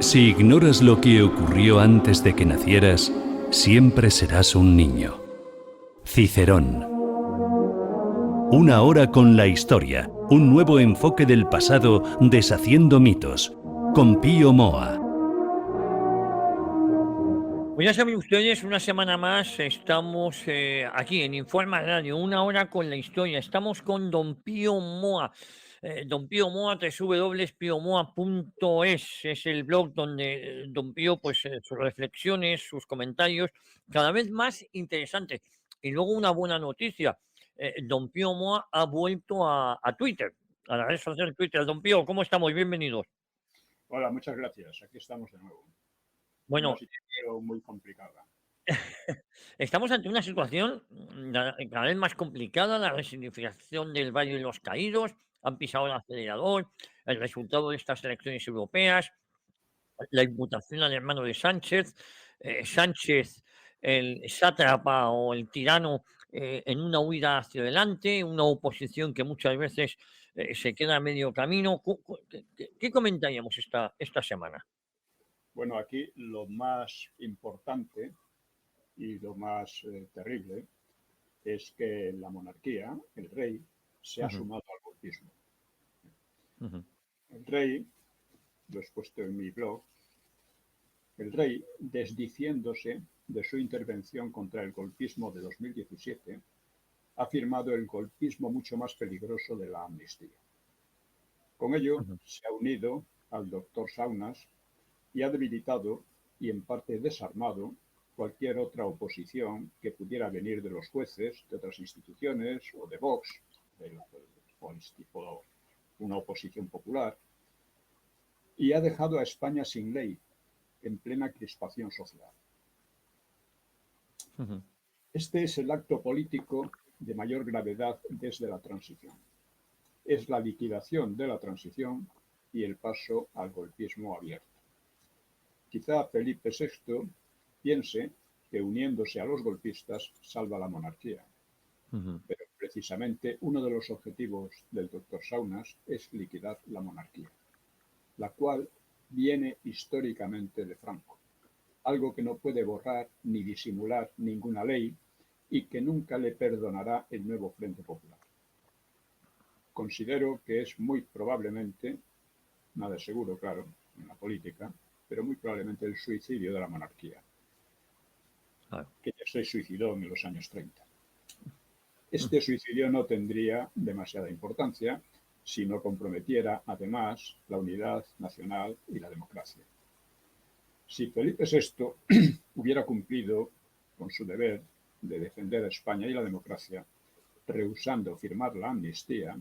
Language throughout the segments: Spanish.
Si ignoras lo que ocurrió antes de que nacieras, siempre serás un niño. Cicerón. Una hora con la historia, un nuevo enfoque del pasado deshaciendo mitos, con Pío Moa. Pues ya saben ustedes, una semana más estamos aquí en Informa Radio, una hora con la historia. Estamos con don Pío Moa. Don Pío Moa, www.piomoa.es, es el blog donde don Pío, pues sus reflexiones, sus comentarios, cada vez más interesantes. Y luego una buena noticia, don Pío Moa ha vuelto a Twitter, a la red social Twitter. Don Pío, ¿cómo estamos? Bienvenidos. Hola, muchas gracias. Aquí estamos de nuevo. Una Bueno, situación muy complicada. estamos ante una situación cada vez más complicada, la resignificación del Valle de los Caídos, han pisado el acelerador, el resultado de estas elecciones europeas, la imputación al hermano de Sánchez, Sánchez, el sátrapa o el tirano, en una huida hacia adelante, una oposición que muchas veces se queda a medio camino. ¿Qué comentaríamos esta semana? Bueno, aquí lo más importante y lo más terrible es que la monarquía, el rey, se ha Ujú, sumado al golpismo. ujú, El rey, lo he expuesto en mi blog, el rey, desdiciéndose de su intervención contra el golpismo de 2017, ha firmado el golpismo mucho más peligroso de la amnistía. Con ello, ujú. se ha unido al doctor Saunas y ha debilitado y en parte desarmado cualquier otra oposición que pudiera venir de los jueces, de otras instituciones o de Vox, o una oposición popular, y ha dejado a España sin ley, en plena crispación social. Ujú. Este es el acto político de mayor gravedad desde la transición. Es la liquidación de la transición y el paso al golpismo abierto. Quizá Felipe VI piense que uniéndose a los golpistas salva la monarquía, Ujú. pero precisamente uno de los objetivos del doctor Saunas es liquidar la monarquía, la cual viene históricamente de Franco, algo que no puede borrar ni disimular ninguna ley y que nunca le perdonará el nuevo Frente Popular. Considero que es muy probablemente, nada es seguro, claro, en la política, pero muy probablemente el suicidio de la monarquía, Claro. que ya se suicidó en los años 30. Ujú. Este suicidio no tendría demasiada importancia si no comprometiera, además, la unidad nacional y la democracia. Si Felipe VI hubiera cumplido con su deber de defender a España y la democracia, rehusando firmar la amnistía,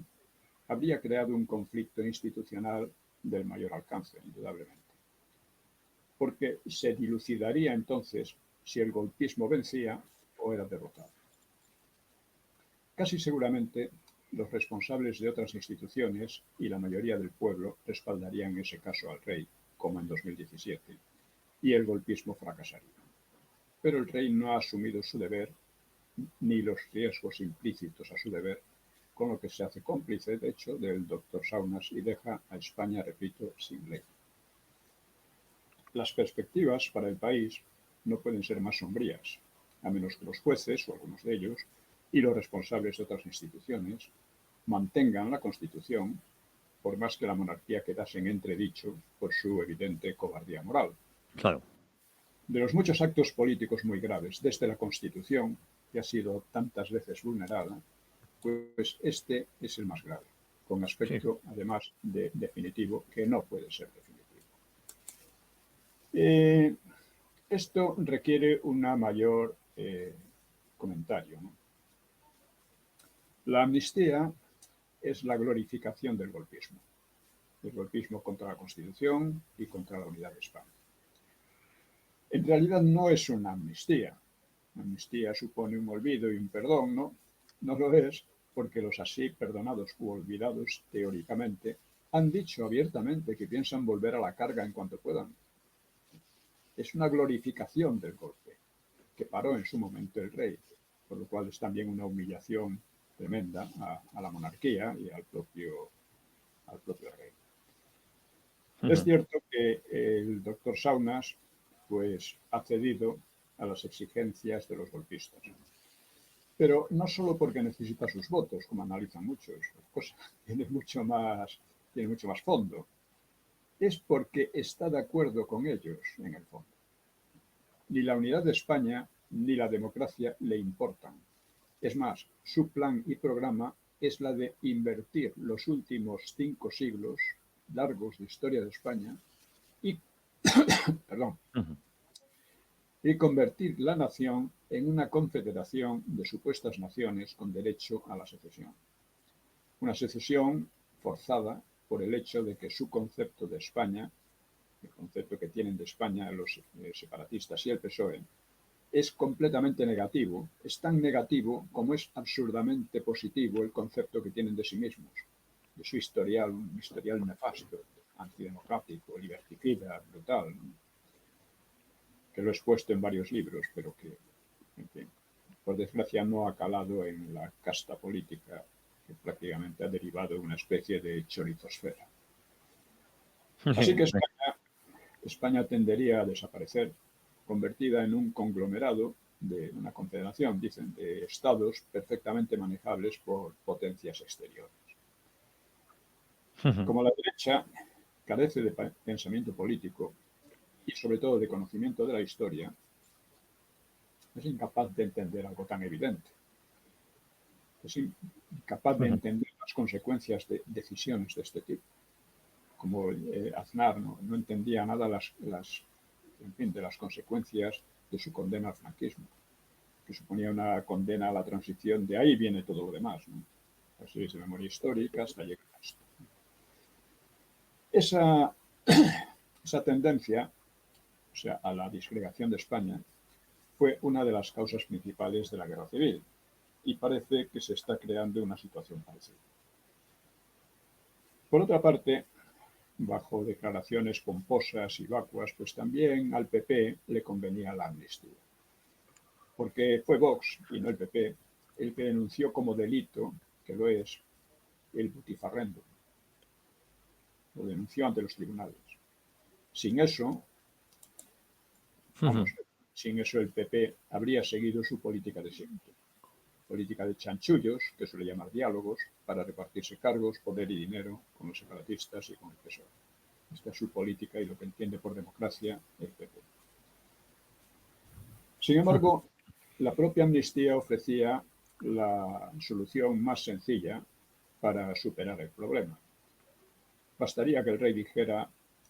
habría creado un conflicto institucional del mayor alcance, indudablemente, porque se dilucidaría entonces si el golpismo vencía o era derrotado. Casi seguramente los responsables de otras instituciones y la mayoría del pueblo respaldarían en ese caso al rey, como en 2017, y el golpismo fracasaría. Pero el rey no ha asumido su deber ni los riesgos implícitos a su deber, con lo que se hace cómplice, de hecho, del doctor Saunas y deja a España, repito, sin ley. Las perspectivas para el país no pueden ser más sombrías, a menos que los jueces, o algunos de ellos, y los responsables de otras instituciones mantengan la Constitución, por más que la monarquía quedase en entredicho por su evidente cobardía moral. Claro. De los muchos actos políticos muy graves desde la Constitución, que ha sido tantas veces vulnerada, pues este es el más grave, con Sí. aspecto, además, de definitivo, que no puede ser definitivo. Esto requiere una mayor comentario, ¿no? La amnistía es la glorificación del golpismo contra la Constitución y contra la unidad de España. En realidad no es una amnistía. La amnistía supone un olvido y un perdón, ¿no? No lo es porque los así perdonados u olvidados, teóricamente, han dicho abiertamente que piensan volver a la carga en cuanto puedan. Es una glorificación del golpe, que paró en su momento el rey, por lo cual es también una humillación tremenda a la monarquía y al propio rey. Es cierto que el doctor Saunas pues, ha cedido a las exigencias de los golpistas. Pero no solo porque necesita sus votos, como analizan muchos, cosa tiene mucho más fondo. Es porque está de acuerdo con ellos en el fondo. Ni la unidad de España ni la democracia le importan. Es más, su plan y programa es la de invertir los últimos 5 siglos largos de historia de España y, perdón, y convertir la nación en una confederación de supuestas naciones con derecho a la secesión. Una secesión forzada por el hecho de que su concepto de España, el concepto que tienen de España los separatistas y el PSOE, es completamente negativo. Es tan negativo como es absurdamente positivo el concepto que tienen de sí mismos, de su historial, un historial nefasto, antidemocrático, liberticida, brutal, ¿no? Que lo he expuesto en varios libros, pero que, en fin, por desgracia no ha calado en la casta política, que prácticamente ha derivado de una especie de chorizosfera. Así que España tendería a desaparecer, convertida en un conglomerado de una confederación, dicen, de estados perfectamente manejables por potencias exteriores. Como la derecha carece de pensamiento político y sobre todo de conocimiento de la historia, es incapaz de entender algo tan evidente. Es incapaz de entender las consecuencias de decisiones de este tipo. Como Aznar no entendía nada de las consecuencias de su condena al franquismo, que suponía una condena a la transición. De ahí viene todo lo demás, ¿no? Las series de memoria histórica hasta llegar a esto. Esa tendencia, o sea, a la disgregación de España, fue una de las causas principales de la Guerra Civil y parece que se está creando una situación parecida. Por otra parte, bajo declaraciones pomposas y vacuas, pues también al PP le convenía la amnistía. Porque fue Vox y no el PP el que denunció como delito, que lo es, el butifarrendo. Lo denunció ante los tribunales. Sin eso, sin eso el PP habría seguido su política de siempre. Política de chanchullos, que suele llamar diálogos, para repartirse cargos, poder y dinero con los separatistas y con el PSOE. Esta es su política y lo que entiende por democracia el PP. Sin embargo, la propia amnistía ofrecía la solución más sencilla para superar el problema. Bastaría que el rey dijera: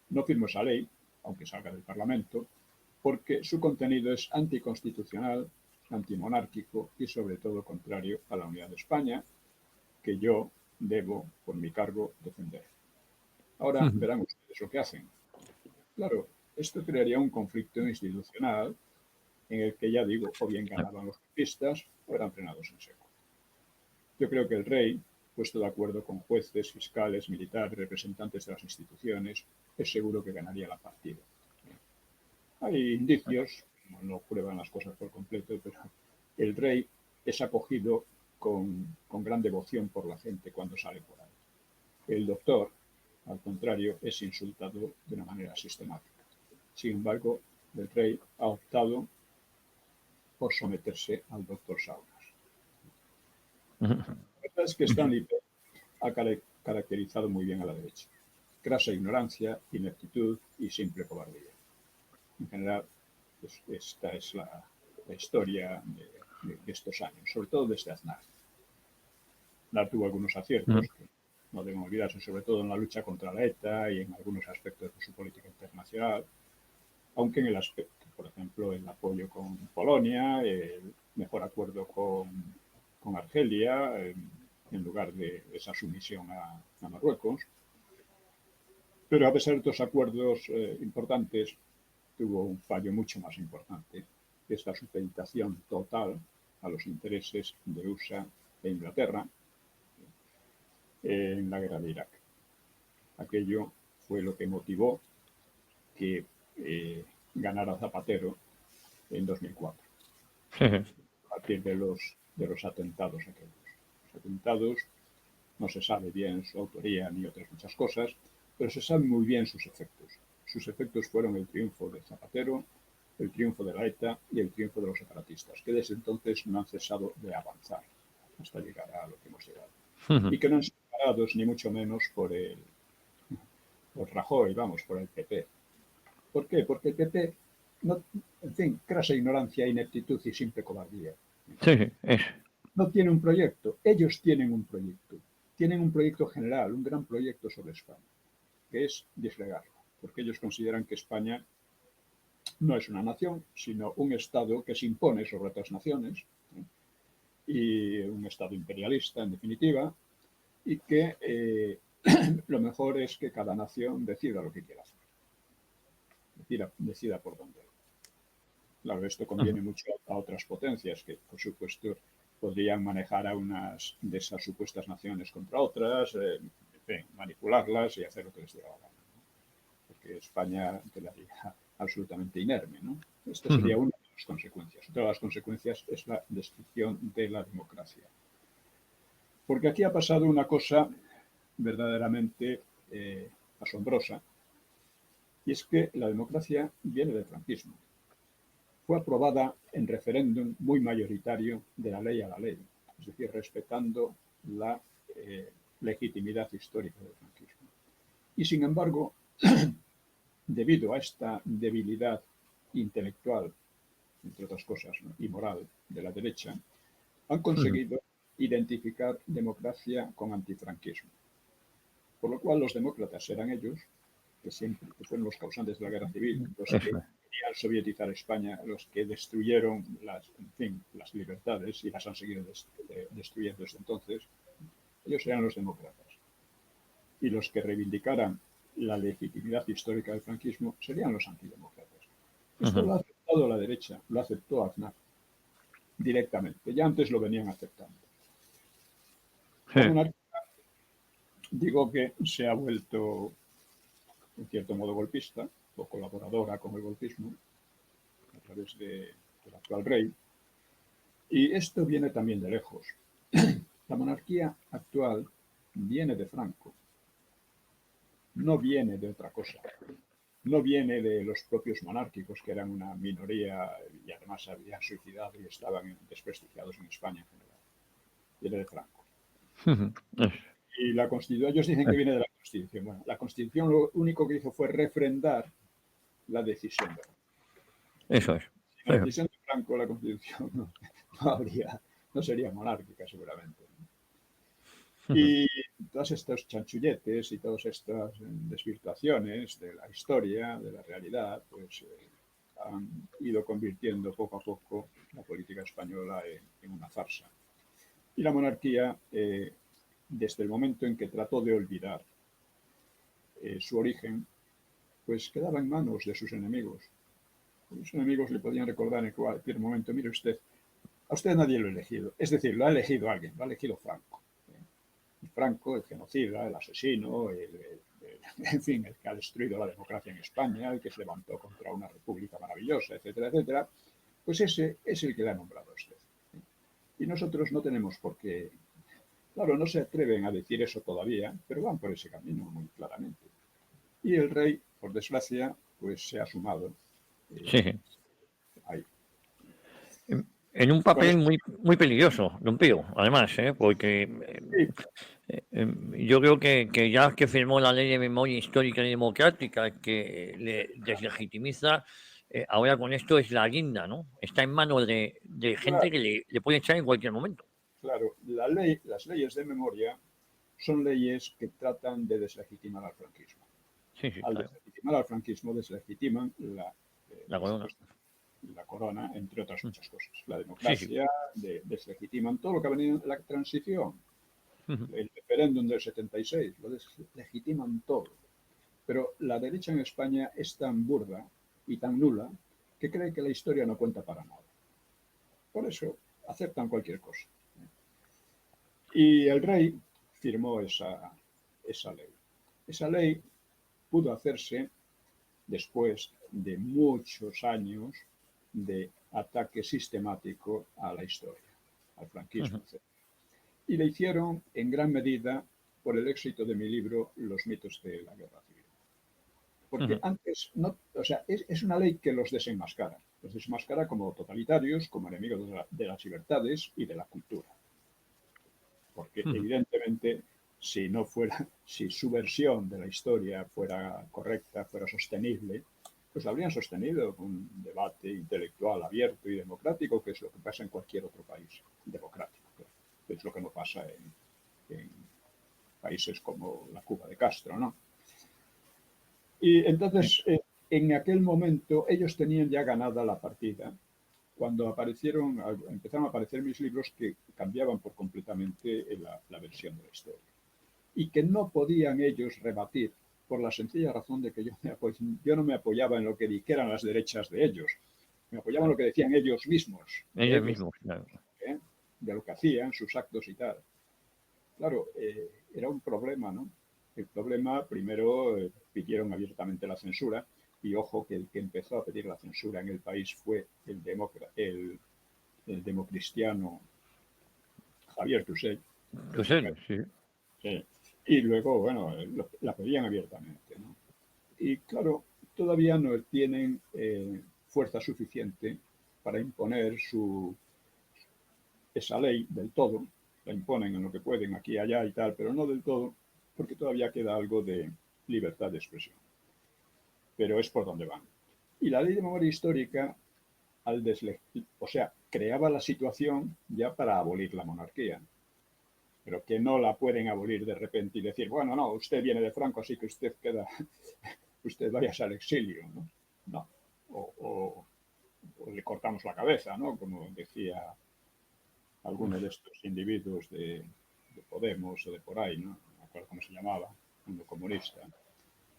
no firmo esa ley, aunque salga del Parlamento, porque su contenido es anticonstitucional, antimonárquico y sobre todo contrario a la unidad de España, que yo debo, por mi cargo, defender. Ahora verán ustedes lo que hacen. Claro, esto crearía un conflicto institucional en el que, ya digo, o bien ganaban los golpistas o eran frenados en seco. Yo creo que el rey, puesto de acuerdo con jueces, fiscales, militares, representantes de las instituciones, es seguro que ganaría la partida. Hay indicios, no prueban las cosas por completo, pero el rey es acogido con gran devoción por la gente cuando sale por ahí. El doctor, al contrario, es insultado de una manera sistemática. Sin embargo, el rey ha optado por someterse al doctor Saunas. La verdad es que Stanley Peck ha caracterizado muy bien a la derecha. Crasa ignorancia, ineptitud y simple cobardía. En general, pues, esta es la historia de estos años, sobre todo desde Aznar. Aznar tuvo algunos aciertos que no deben olvidarse, sobre todo en la lucha contra la ETA y en algunos aspectos de su política internacional, aunque en el aspecto, por ejemplo, el apoyo con Polonia, el mejor acuerdo con Argelia, en lugar de esa sumisión a Marruecos. Pero a pesar de estos acuerdos importantes, tuvo un fallo mucho más importante, que es la supeditación total a los intereses de USA e Inglaterra en la guerra de Irak. Aquello fue lo que motivó que ganara Zapatero en 2004, a partir de los atentados aquellos. Los atentados no se sabe bien su autoría ni otras muchas cosas, pero se saben muy bien sus efectos. Sus efectos fueron el triunfo de Zapatero, el triunfo de la ETA y el triunfo de los separatistas, que desde entonces no han cesado de avanzar hasta llegar a lo que hemos llegado. Y que no han sido parados ni mucho menos por Rajoy, vamos, por el PP. ¿Por qué? Porque el PP, no, en fin, crasa ignorancia, ineptitud y simple cobardía. Sí, es. No tiene un proyecto, ellos tienen un proyecto. Tienen un proyecto general, un gran proyecto sobre España, que es disgregarla, porque ellos consideran que España no es una nación, sino un Estado que se impone sobre otras naciones, y un Estado imperialista, en definitiva, y que lo mejor es que cada nación decida lo que quiera hacer, decida por dónde. Claro, esto conviene mucho a otras potencias que, por supuesto, podrían manejar a unas de esas supuestas naciones contra otras, en fin, manipularlas y hacer lo que les dé la gana, ¿no? Porque España quedaría absolutamente inerme, ¿no? Esta sería una de las consecuencias. Otra de las consecuencias es la destrucción de la democracia. Porque aquí ha pasado una cosa verdaderamente asombrosa, y es que la democracia viene del franquismo. Fue aprobada en referéndum muy mayoritario de la ley a la ley, es decir, respetando la legitimidad histórica del franquismo. Y sin embargo, debido a esta debilidad intelectual, entre otras cosas, ¿no?, y moral de la derecha, han conseguido identificar democracia con antifranquismo. Por lo cual los demócratas eran ellos, que siempre que fueron los causantes de la guerra civil, los que querían sovietizar España, los que destruyeron las libertades y las han seguido destruyendo desde entonces. Ellos eran los demócratas. Y los que reivindicaran la legitimidad histórica del franquismo serían los antidemócratas. Esto lo ha aceptado la derecha, lo aceptó Aznar directamente. Ya antes lo venían aceptando. La monarquía, digo que se ha vuelto en cierto modo golpista o colaboradora con el golpismo a través del actual rey. Y esto viene también de lejos. La monarquía actual viene de Franco, no viene de otra cosa. No viene de los propios monárquicos, que eran una minoría y además se habían suicidado y estaban desprestigiados en España en general. Viene de Franco. Y la Constitución, ellos dicen que viene de la Constitución. Bueno, la Constitución lo único que hizo fue refrendar la decisión de Franco. Eso es. Sin la decisión de Franco, la Constitución no sería monárquica seguramente. Y todos estos chanchulletes y todas estas desvirtuaciones de la historia, de la realidad, pues han ido convirtiendo poco a poco la política española en una farsa. Y la monarquía, desde el momento en que trató de olvidar su origen, pues quedaba en manos de sus enemigos. Los enemigos le podían recordar en cualquier momento: mire usted, a usted nadie lo ha elegido. Es decir, lo ha elegido alguien, lo ha elegido Franco. Franco, el genocida, el asesino, en fin, el que ha destruido la democracia en España, el que se levantó contra una república maravillosa, etcétera, etcétera, pues ese es el que le ha nombrado a usted. Y nosotros no tenemos por qué, claro, no se atreven a decir eso todavía, pero van por ese camino muy claramente. Y el rey, por desgracia, pues se ha sumado ahí. En un papel muy, muy peligroso, don Pío, además, porque yo creo que ya que firmó la ley de memoria histórica y democrática que le deslegitimiza, ahora con esto es la guinda, ¿no? Está en manos de gente que le puede echar en cualquier momento. Claro, las leyes de memoria son leyes que tratan de deslegitimar al franquismo. Al deslegitimar al franquismo, deslegitiman la corona, entre otras muchas cosas. La democracia, deslegitiman todo lo que ha venido en la transición. El referéndum del 76, lo deslegitiman todo. Pero la derecha en España es tan burda y tan nula que cree que la historia no cuenta para nada. Por eso aceptan cualquier cosa. Y el rey firmó esa ley. Esa ley pudo hacerse después de muchos años de ataque sistemático a la historia, al franquismo, etc. Y le hicieron en gran medida por el éxito de mi libro Los mitos de la guerra civil. Porque antes, no, o sea, es una ley que los desenmascara. Los desenmascara como totalitarios, como enemigos de las libertades y de la cultura. Porque evidentemente, si su versión de la historia fuera correcta, fuera sostenible, pues la habrían sostenido con un debate intelectual abierto y democrático, que es lo que pasa en cualquier otro país democrático, claro. Es lo que no pasa en países como la Cuba de Castro, ¿no? Y entonces, en aquel momento, ellos tenían ya ganada la partida cuando empezaron a aparecer mis libros que cambiaban por completamente la versión de la historia. Y que no podían ellos rebatir por la sencilla razón de que yo no me apoyaba en lo que dijeran las derechas de ellos, me apoyaba en lo que decían ellos mismos, Ellos mismos, claro. de lo que hacían, sus actos y tal. Claro, era un problema, ¿no? El problema, primero, pidieron abiertamente la censura, y ojo que el que empezó a pedir la censura en el país fue el democristiano Javier Tusell. Sí. Sí. Y luego, bueno, la pedían abiertamente, ¿no? Y claro, todavía no tienen fuerza suficiente para imponer esa ley del todo. La imponen en lo que pueden, aquí y allá y tal, pero no del todo, porque todavía queda algo de libertad de expresión. Pero es por donde van. Y la ley de memoria histórica, o sea, creaba la situación ya para abolir la monarquía, pero que no la pueden abolir de repente y decir, bueno, no, usted viene de Franco, así que usted vaya al exilio, ¿no? No. O le cortamos la cabeza, ¿no? Como decía alguno de estos individuos de Podemos o de por ahí, ¿no? No me acuerdo cómo se llamaba, uno comunista,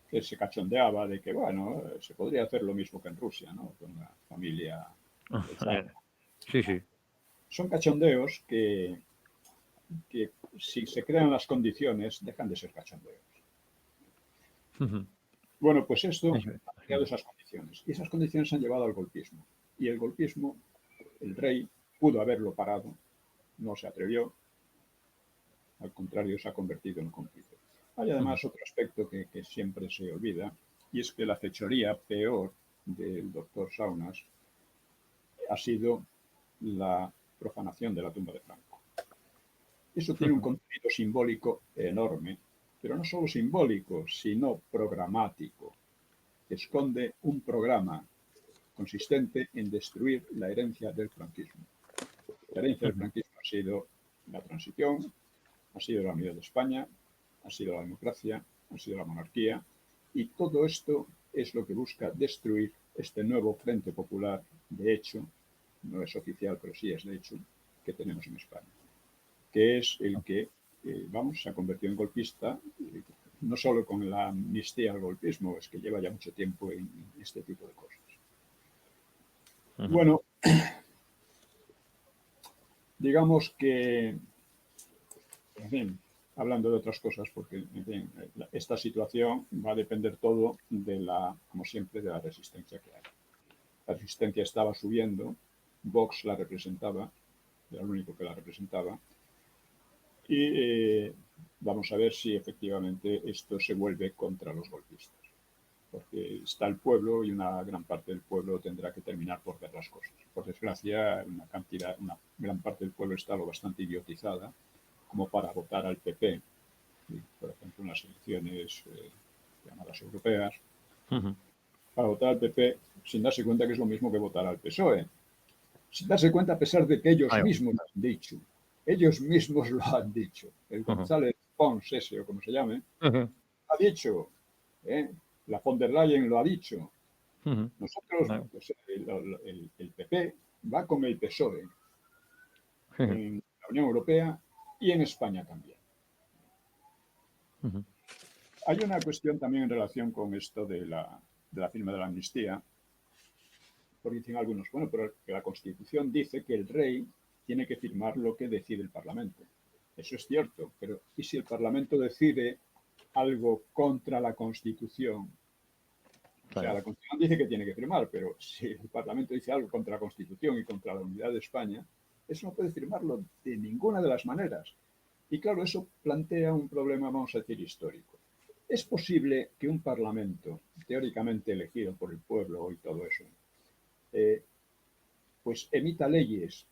que se cachondeaba de que, bueno, se podría hacer lo mismo que en Rusia, ¿no? Con la familia del zar. Sí, sí. Son cachondeos que si se crean las condiciones, dejan de ser cachondeos. Bueno, pues esto ha creado esas condiciones. Y esas condiciones han llevado al golpismo. Y el golpismo, el rey pudo haberlo parado, no se atrevió, al contrario, se ha convertido en cómplice. Hay además otro aspecto que siempre se olvida, y es que la fechoría peor del doctor Saunas ha sido la profanación de la tumba de Franco. Eso tiene un contenido simbólico enorme, pero no solo simbólico, sino programático. Esconde un programa consistente en destruir la herencia del franquismo. La herencia del franquismo ha sido la transición, ha sido la unidad de España, ha sido la democracia, ha sido la monarquía, y todo esto es lo que busca destruir este nuevo Frente Popular, de hecho, no es oficial, pero sí es de hecho, que tenemos en España, que es el que, se ha convertido en golpista, no solo con la amnistía al golpismo, es que lleva ya mucho tiempo en este tipo de cosas. Bueno, digamos que, en fin, hablando de otras cosas, porque, en fin, esta situación va a depender todo como siempre, de la resistencia que hay. La resistencia estaba subiendo, Vox la representaba, era el único que la representaba, y vamos a ver si efectivamente esto se vuelve contra los golpistas. Porque está el pueblo y una gran parte del pueblo tendrá que terminar por ver las cosas. Por desgracia, una gran parte del pueblo está lo bastante idiotizada como para votar al PP, por ejemplo, en las elecciones llamadas europeas, para votar al PP sin darse cuenta que es lo mismo que votar al PSOE. Sin darse cuenta a pesar de que ellos mismos lo han dicho. Ellos mismos lo han dicho. El González Pons, ese o como se llame, ha dicho, la von der Leyen lo ha dicho. Nosotros, pues, el PP va con el PSOE en la Unión Europea y en España también. Hay una cuestión también en relación con esto de la firma de la amnistía, porque dicen algunos, bueno, pero que la Constitución dice que el rey tiene que firmar lo que decide el Parlamento. Eso es cierto, pero ¿y si el Parlamento decide algo contra la Constitución? O sea, la Constitución dice que tiene que firmar, pero si el Parlamento dice algo contra la Constitución y contra la unidad de España, eso no puede firmarlo de ninguna de las maneras. Y claro, eso plantea un problema, vamos a decir, histórico. ¿Es posible que un parlamento, teóricamente elegido por el pueblo y todo eso, eh, pues emita leyes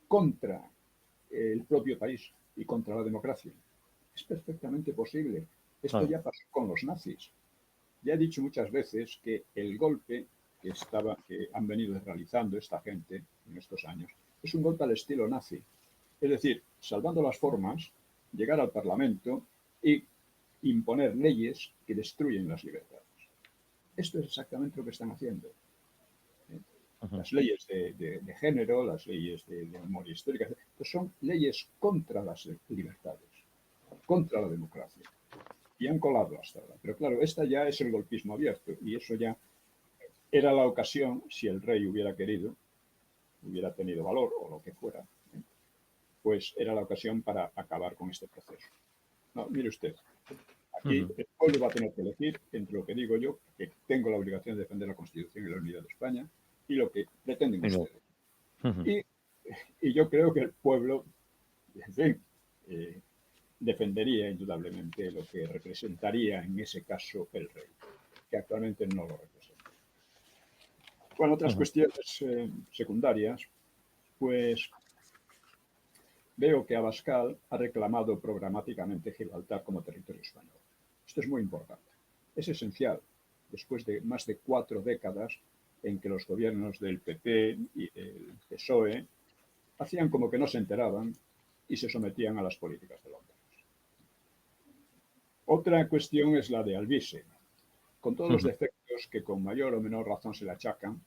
contra el propio país y contra la democracia? Es perfectamente posible. Esto Claro. ya pasó con los nazis. Ya he dicho muchas veces que el golpe que han venido realizando esta gente en estos años es un golpe al estilo nazi. Es decir, salvando las formas, llegar al Parlamento y imponer leyes que destruyen las libertades. Esto es exactamente lo que están haciendo. Ujú. Las leyes de género, las leyes de memoria histórica, pues son leyes contra las libertades, contra la democracia. Y han colado hasta ahora. Pero claro, esta ya es el golpismo abierto y eso ya era la ocasión, si el rey hubiera querido, hubiera tenido valor o lo que fuera, pues era la ocasión para acabar con este proceso. No, mire usted, aquí Ujú. el pueblo va a tener que elegir entre lo que digo yo, que tengo la obligación de defender la Constitución y la unidad de España, y lo que pretenden Y luego, ustedes. ujú. Y, y yo creo que el pueblo, en fin, eh, defendería indudablemente lo que representaría en ese caso el rey, que actualmente no lo representa. Bueno, otras Ujú. cuestiones secundarias, pues veo que Abascal ha reclamado programáticamente Gibraltar como territorio español. Esto es muy importante. Es esencial, después de más de 4 décadas en que los gobiernos del PP y del PSOE hacían como que no se enteraban y se sometían a las políticas de Londres. Otra cuestión es la de Alvise. Con todos los Ujú. defectos que con mayor o menor razón se le achacan,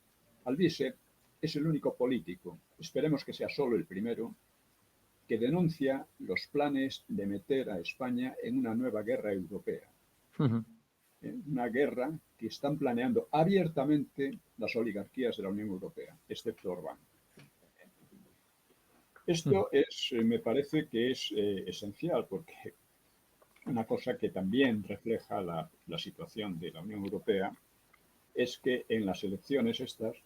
Alvise es el único político, esperemos que sea solo el primero, que denuncia los planes de meter a España en una nueva guerra europea. Ujú. Una guerra que están planeando abiertamente las oligarquías de la Unión Europea, excepto Orbán. Ujú. Esto es, me parece que es esencial porque una cosa que también refleja la situación de la Unión Europea es que en las elecciones estas,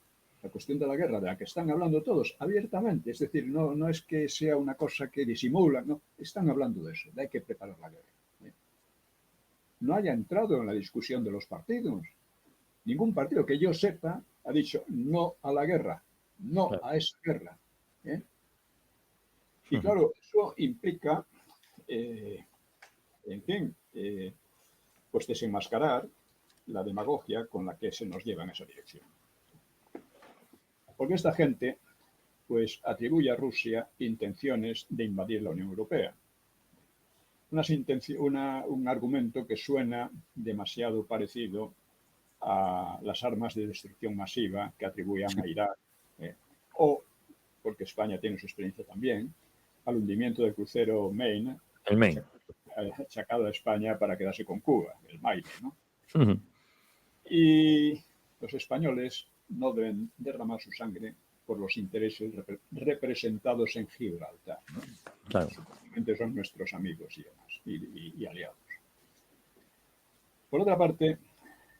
la cuestión de la guerra, de la que están hablando todos abiertamente, es decir, no es que sea una cosa que disimulan, no, están hablando de eso, de hay que preparar la guerra. No haya entrado en la discusión de los partidos. Ningún partido que yo sepa ha dicho no a la guerra, no Claro. a esa guerra. ¿eh? Y Ujú. claro, eso implica, en fin, pues desenmascarar la demagogia con la que se nos lleva en esa dirección. Porque esta gente pues atribuye a Rusia intenciones de invadir la Unión Europea. Un argumento que suena demasiado parecido a las armas de destrucción masiva que atribuían Sí. a Irak, o, porque España tiene su experiencia también, al hundimiento del crucero Maine, El Maine. achacado a España para quedarse con Cuba, el Maine. ¿no? Ujú. Y los españoles no deben derramar su sangre por los intereses representados en Gibraltar, ¿no? Claro. Supuestamente son nuestros amigos y demás, y aliados. Por otra parte,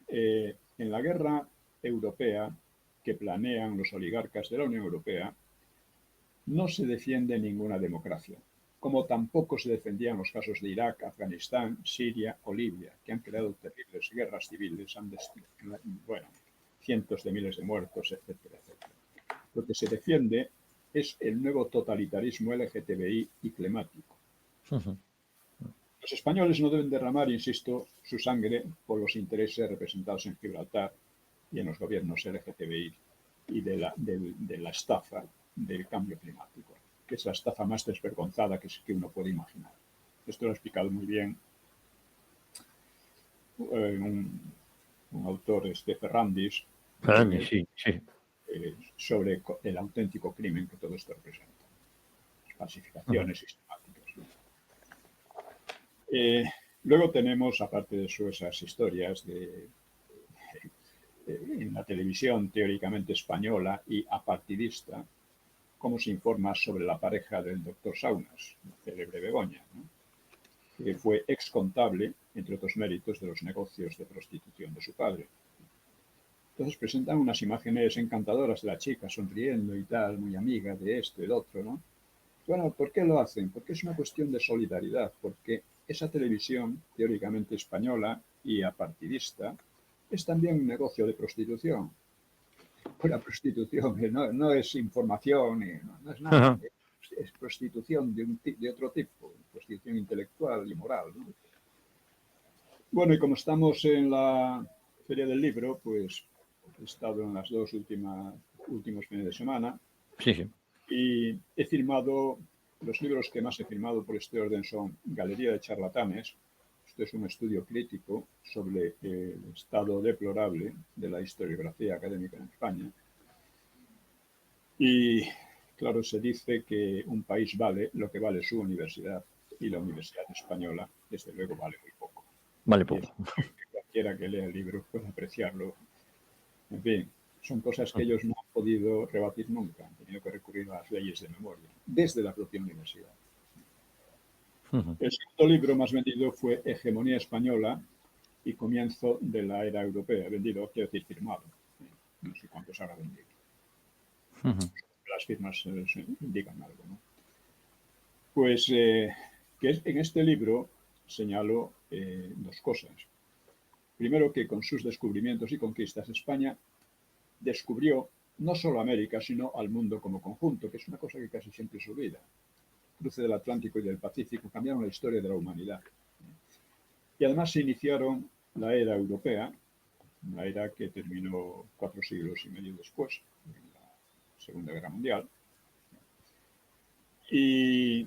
en la guerra europea que planean los oligarcas de la Unión Europea, no se defiende ninguna democracia, como tampoco se defendían los casos de Irak, Afganistán, Siria o Libia, que han creado terribles guerras civiles, bueno, cientos de miles de muertos, etcétera, etcétera. Lo que se defiende es el nuevo totalitarismo LGTBI y climático. Ujú. Los españoles no deben derramar, insisto, su sangre por los intereses representados en Gibraltar y en los gobiernos LGTBI y de la estafa del cambio climático, que es la estafa más desvergonzada que uno puede imaginar. Esto lo ha explicado muy bien un autor, Ferrandis, Fernández, sí, sí. sobre el auténtico crimen que todo esto representa. Ujú. Falsificaciones sistemáticas. ¿No? Luego tenemos, aparte de eso, esas historias en la televisión teóricamente española y apartidista, cómo se informa sobre la pareja del doctor Saunas, el célebre Begoña, ¿no? Que fue ex contable, entre otros méritos, de los negocios de prostitución de su padre. Entonces presentan unas imágenes encantadoras de la chica sonriendo y tal, muy amiga de esto y del otro, ¿no? Bueno, ¿por qué lo hacen? Porque es una cuestión de solidaridad, porque esa televisión teóricamente española y apartidista es también un negocio de prostitución. Pues la prostitución no es información, no es nada, Ajá. es prostitución de otro tipo, prostitución intelectual y moral, ¿no? Bueno, y como estamos en la Feria del Libro, pues he estado en las dos últimos fines de semana Sí, sí. y he firmado, los libros que más he firmado por este orden son Galería de charlatanes. Esto es un estudio crítico sobre el estado deplorable de la historiografía académica en España. Y claro, se dice que un país vale lo que vale su universidad y la Universidad Española, desde luego, vale muy poco. Vale Y es poco. que cualquiera que lea el libro puede apreciarlo. En fin, son cosas que ellos no han podido rebatir nunca, han tenido que recurrir a las leyes de memoria, desde la propia universidad. Ujú. El segundo libro más vendido fue Hegemonía Española y Comienzo de la Era Europea. Vendido, quiero decir, firmado. No sé cuántos habrá vendido. Ujú. Las firmas indican algo, ¿no? Pues que en este libro señalo dos cosas. Primero, que con sus descubrimientos y conquistas España descubrió no solo América, sino al mundo como conjunto, que es una cosa que casi siempre se olvida. El cruce del Atlántico y del Pacífico cambiaron la historia de la humanidad. Y además se iniciaron la era europea, una era que terminó 4 siglos y medio después, en la Segunda Guerra Mundial. Y,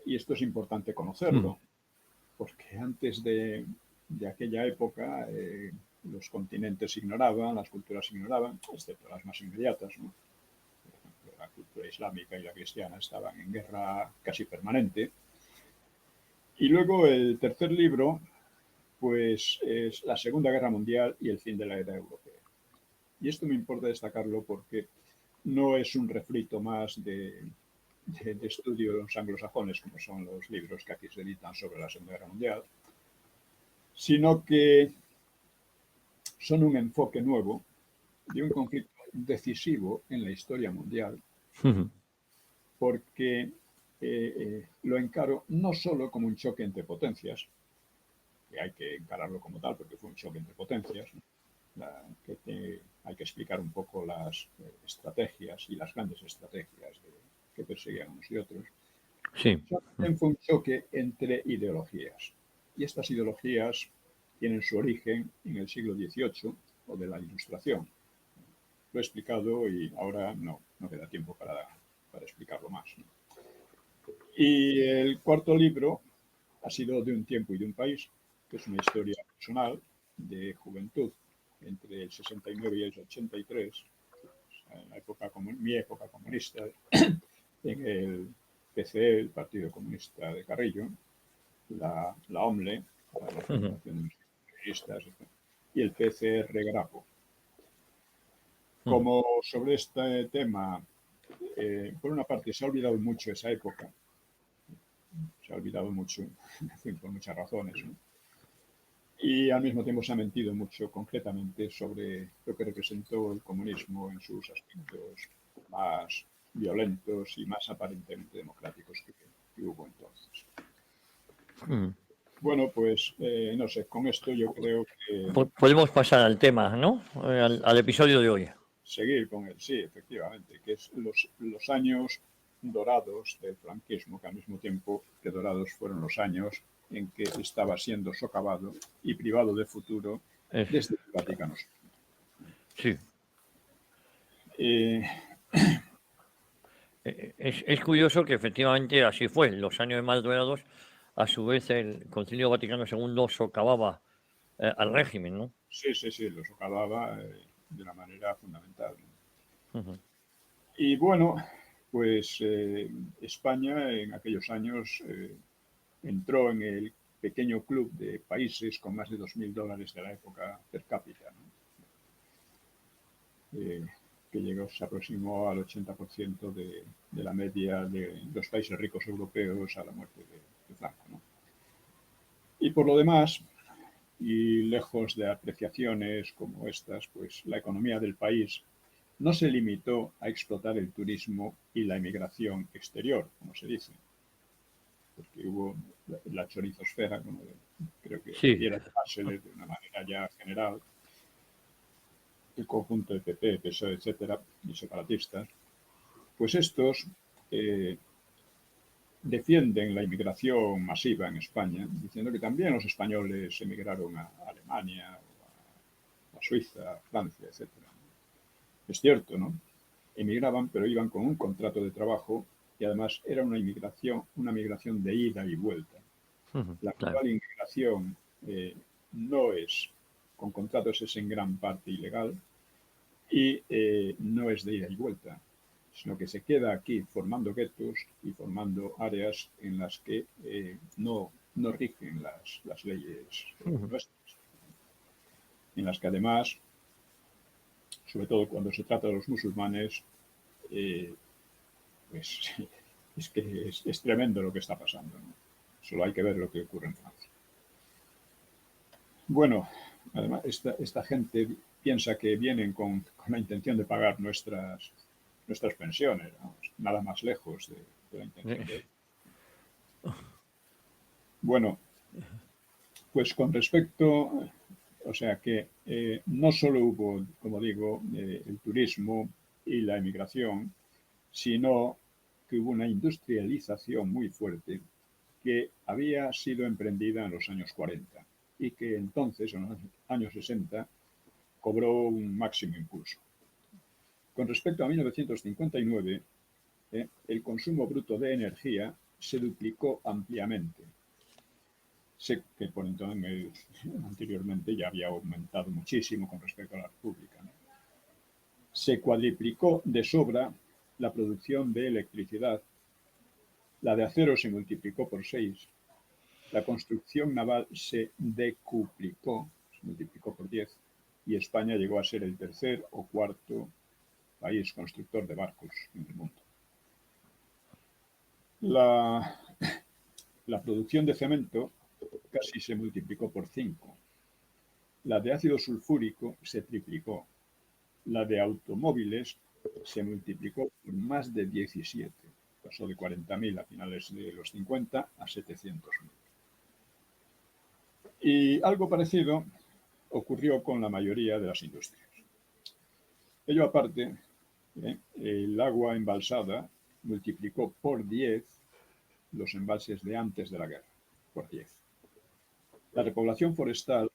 y esto es importante Ujú. conocerlo, porque antes de aquella época los continentes se ignoraban, las culturas se ignoraban, excepto las más inmediatas, ¿no? Por ejemplo, la cultura islámica y la cristiana estaban en guerra casi permanente. Y luego el tercer libro, pues es la Segunda Guerra Mundial y el fin de la era europea. Y esto me importa destacarlo porque no es un refrito más de estudio de los anglosajones, como son los libros que aquí se editan sobre la Segunda Guerra Mundial, sino que son un enfoque nuevo de un conflicto decisivo en la historia mundial, Ujú. porque lo encaro no solo como un choque entre potencias, que hay que encararlo como tal, porque fue un choque entre potencias, ¿no? Hay que explicar un poco las estrategias y las grandes estrategias que perseguían unos y otros. Sí. También fue un choque entre ideologías. Y estas ideologías tienen su origen en el siglo XVIII o de la Ilustración. Lo he explicado y ahora no queda tiempo para explicarlo más, ¿no? Y el cuarto libro ha sido De un tiempo y de un país, que es una historia personal de juventud entre el 69 y el 83, en mi época comunista, en el PCE, el Partido Comunista de Carrillo, la OMLE, la Ujú. Federación de Comunistas, y el PCR Grapo. Ujú. Como sobre este tema, por una parte se ha olvidado mucho esa época, se ha olvidado mucho, por muchas razones, ¿no? Y al mismo tiempo se ha mentido mucho concretamente sobre lo que representó el comunismo en sus aspectos más violentos y más aparentemente democráticos que hubo entonces. Ujú. Bueno, pues no sé, con esto yo creo que Podemos pasar al tema, ¿no? Al episodio de hoy. seguir con él, sí, efectivamente, que es los años dorados del franquismo, que al mismo tiempo que dorados fueron los años en que estaba siendo socavado y privado de futuro Es, desde el Vaticano. sí. Eh, Es curioso que efectivamente así fue. Los años más dorados, a su vez, el Concilio Vaticano II socavaba al régimen, ¿no? sí, sí, sí, lo socavaba de una manera fundamental. Ujú. Y bueno, pues España en aquellos años entró en el pequeño club de países con más de $2.000 de la época per cápita, ¿no? Que llegó, se aproximó al 80% de la media de los países ricos europeos a la muerte de Franco, ¿no? Y por lo demás, y lejos de apreciaciones como estas, pues la economía del país no se limitó a explotar el turismo y la emigración exterior, como se dice, porque hubo la chorizosfera, como creo que Sí, debiera llamársele de una manera ya general, el conjunto de PP, PSOE, etcétera, y separatistas, pues estos defienden la inmigración masiva en España, diciendo que también los españoles emigraron a Alemania, a Suiza, a Francia, etcétera. Es cierto, ¿no? Emigraban, pero iban con un contrato de trabajo y además era una migración de ida y vuelta. La claro. actual inmigración no es, con contratos es en gran parte ilegal y no es de ida y vuelta, sino que se queda aquí formando guetos y formando áreas en las que no rigen las leyes nuestras, en las que además, sobre todo cuando se trata de los musulmanes, pues es que es tremendo lo que está pasando, ¿no? Solo hay que ver lo que ocurre en Francia. Bueno, además esta gente piensa que vienen con la intención de pagar nuestras pensiones, vamos, nada más lejos de la intención de ellos. Bueno, pues con respecto, o sea que no solo hubo, como digo, el turismo y la emigración, sino que hubo una industrialización muy fuerte que había sido emprendida en los años 40 y que entonces, en los años 60, cobró un máximo impulso. Con respecto a 1959, el consumo bruto de energía se duplicó ampliamente. Sé que por entonces, anteriormente ya había aumentado muchísimo con respecto a la República, ¿no? Se cuadriplicó de sobra la producción de electricidad, la de acero se multiplicó por 6, la construcción naval se decuplicó, se multiplicó por 10, y España llegó a ser el tercer o cuarto país constructor de barcos en el mundo. La producción de cemento casi se multiplicó por 5. La de ácido sulfúrico se triplicó. La de automóviles se multiplicó por más de 17. Pasó de 40.000 a finales de los 50 a 700.000. Y algo parecido ocurrió con la mayoría de las industrias. Ello aparte, el agua embalsada multiplicó por 10 los embalses de antes de la guerra, por 10. La repoblación forestal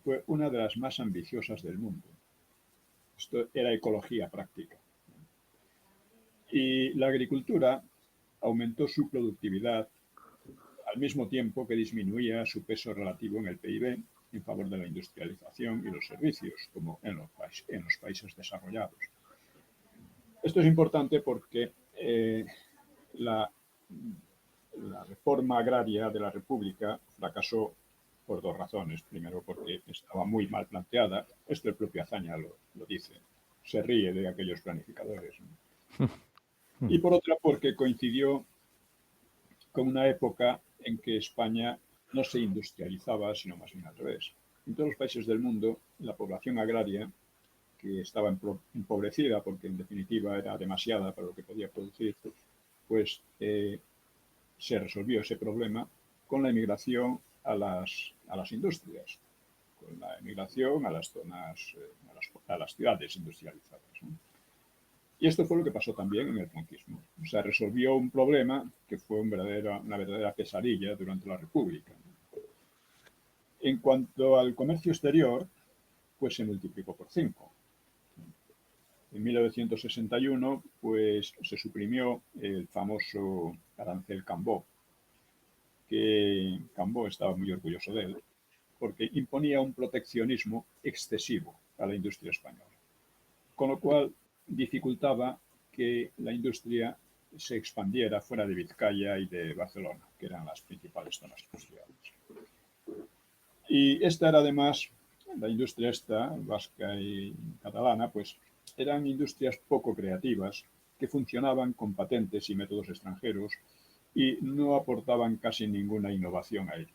fue una de las más ambiciosas del mundo. Esto era ecología práctica. Y la agricultura aumentó su productividad al mismo tiempo que disminuía su peso relativo en el PIB en favor de la industrialización y los servicios, como en los países desarrollados. Esto es importante porque la reforma agraria de la República fracasó por dos razones. Primero, porque estaba muy mal planteada. Esto el propio Azaña lo dice. Se ríe de aquellos planificadores, ¿no? Y por otra, porque coincidió con una época en que España no se industrializaba, sino más bien al revés. En todos los países del mundo, la población agraria, que estaba empobrecida porque en definitiva era demasiada para lo que podía producir, pues se resolvió ese problema con la emigración a las industrias, con la emigración a las zonas, a las ciudades industrializadas, ¿no? Y esto fue lo que pasó también en el franquismo. O sea, resolvió un problema que fue una verdadera pesadilla durante la República. En cuanto al comercio exterior, pues se multiplicó por 5. En 1961, pues se suprimió el famoso arancel Cambó, que Cambó estaba muy orgulloso de él, porque imponía un proteccionismo excesivo a la industria española, con lo cual dificultaba que la industria se expandiera fuera de Vizcaya y de Barcelona, que eran las principales zonas industriales. Y esta era además, la industria esta, vasca y catalana, pues eran industrias poco creativas que funcionaban con patentes y métodos extranjeros y no aportaban casi ninguna innovación a ellos.